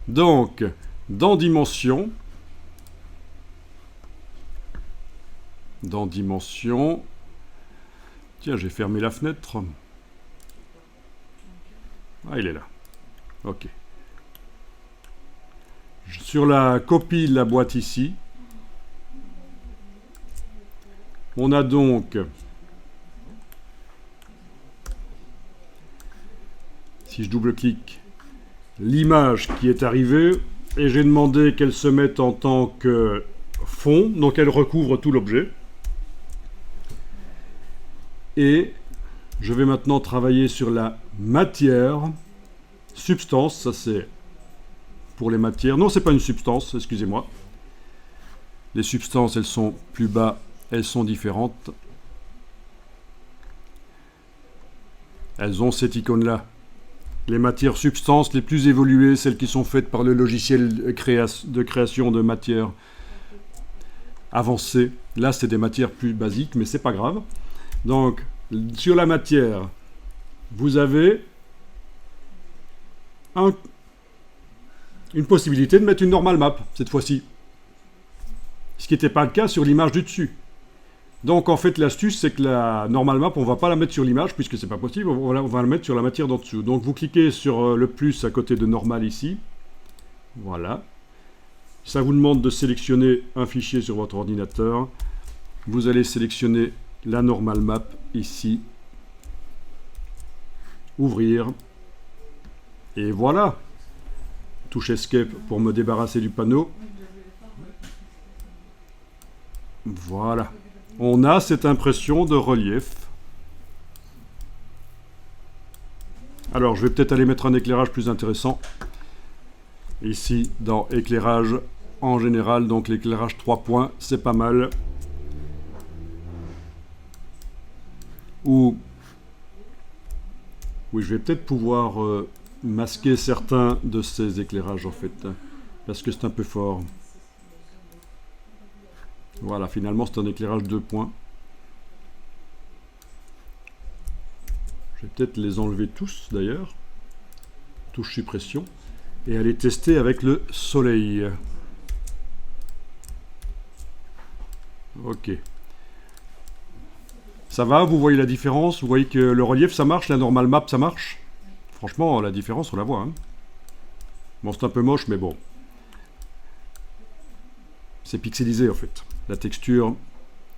Donc, dans Dimension, tiens, j'ai fermé la fenêtre. Ah, il est là. Ok. Sur la copie de la boîte ici, on a donc, si je double-clique, l'image qui est arrivée, et j'ai demandé qu'elle se mette en tant que fond, donc elle recouvre tout l'objet. Et je vais maintenant travailler sur la matière, substance, ça c'est pour les matières. Non, c'est pas une substance, excusez-moi. Les substances, elles sont plus bas, elles sont différentes. Elles ont cette icône-là. Les matières substances les plus évoluées, celles qui sont faites par le logiciel de création de matières avancées. Là, c'est des matières plus basiques, mais c'est pas grave. Donc, sur la matière, vous avez une possibilité de mettre une normal map, cette fois-ci. Ce qui n'était pas le cas sur l'image du dessus. Donc, en fait, l'astuce, c'est que la normal map, on ne va pas la mettre sur l'image, puisque c'est pas possible, on va la mettre sur la matière d'en dessous. Donc, vous cliquez sur le plus à côté de normal ici. Voilà. Ça vous demande de sélectionner un fichier sur votre ordinateur. Vous allez sélectionner la normal map ici. Ouvrir. Et voilà. Touche Escape pour me débarrasser du panneau. Voilà. On a cette impression de relief. Alors, je vais peut-être aller mettre un éclairage plus intéressant. Ici, dans éclairage en général, donc l'éclairage 3 points, c'est pas mal. Ou oui, je vais peut-être pouvoir masquer certains de ces éclairages en fait, parce que c'est un peu fort. Voilà, finalement c'est un éclairage 2 points. Je vais peut-être les enlever tous d'ailleurs. Touche suppression. Et aller tester avec le soleil. Ok. Ça va, vous voyez la différence? Vous voyez que le relief ça marche, la normal map ça marche? Franchement, la différence on la voit. Hein. Bon, c'est un peu moche, mais bon. C'est pixelisé en fait. La texture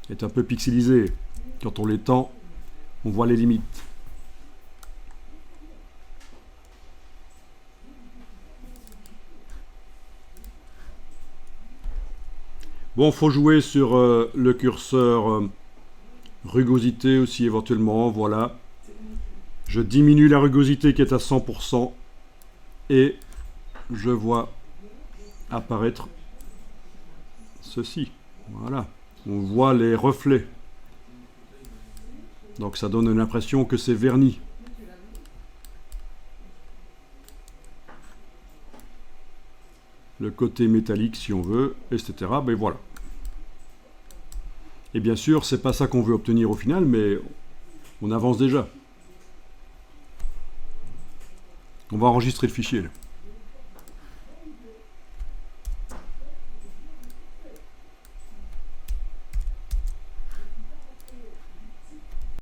est un peu pixelisée. Quand on l'étend, on voit les limites. Bon, faut jouer sur le curseur rugosité aussi éventuellement, voilà. Je diminue la rugosité qui est à 100% et je vois apparaître ceci. Voilà, on voit les reflets. Donc ça donne l'impression que c'est verni. Le côté métallique si on veut, etc. Ben voilà. Et bien sûr, c'est pas ça qu'on veut obtenir au final, mais on avance déjà. On va enregistrer le fichier là.